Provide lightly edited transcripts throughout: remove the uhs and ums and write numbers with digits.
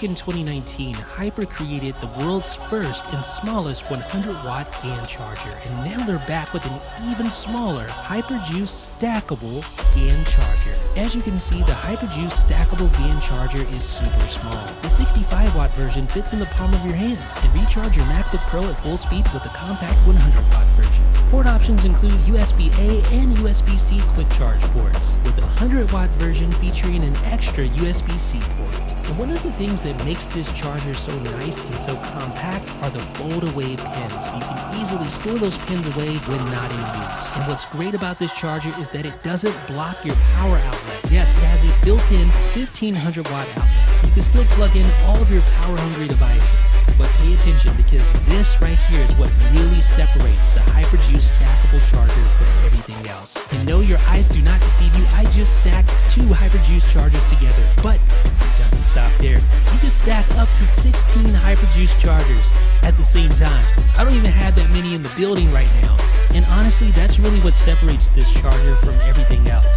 Back in 2019, Hyper created the world's first and smallest 100-watt GaN charger, and now they're back with an even smaller hyperjuice stackable GaN charger. As you can see, the hyperjuice stackable GaN charger is super small. The 65-watt version fits in the palm of your hand, and recharge your MacBook Pro at full speed with the compact 100-watt version. Port options include USB-A and USB-C quick charge ports, with a 100-watt version featuring an extra USB-C port. And one of the things that makes this charger so nice and so compact are the fold-away pins. You can easily store those pins away when not in use. And what's great about this charger is that it doesn't block your power outlet. Yes, it has a built-in 1500-watt outlet, so you can still plug in all of your power-hungry devices. But pay attention, because this right here is what really separates the hyperjuice stackable charger from everything else. And no, your eyes do not deceive you. I just stacked two hyperjuice chargers together, but it doesn't stop there. You can stack up to 16 hyperjuice chargers at the same time. I don't even have that many in the building right now. And honestly, that's really what separates this charger from everything else.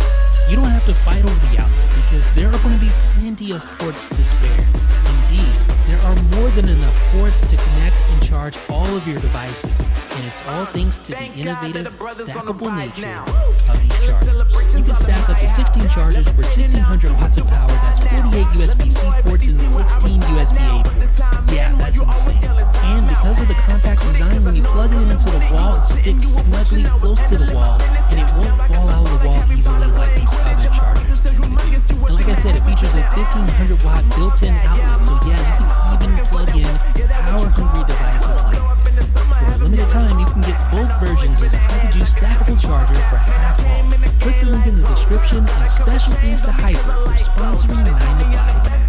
You don't have to fight over the outlet, because there are going to be plenty of ports to spare. Indeed, there are more than enough ports to connect and charge all of your devices, and it's all thanks to the innovative, stackable nature of these chargers. You can stack up to 16 chargers for 1600 watts of power. That's 48 USB-C ports and 16 USB-A ports. Yeah, that's insane. And because of the compact design, when you plug it into the wall, it sticks snugly close to the wall, and it won't fall out of the wall easily like these other chargers do. And like I said, it features a 1500 watt built-in outlet, so yeah, you can even plug in power-hungry devices like this. For a limited time, you can get both versions of the hyperjuice stackable charger for half off. Click the link in the description, and special thanks to Hyper for sponsoring 9 to 5.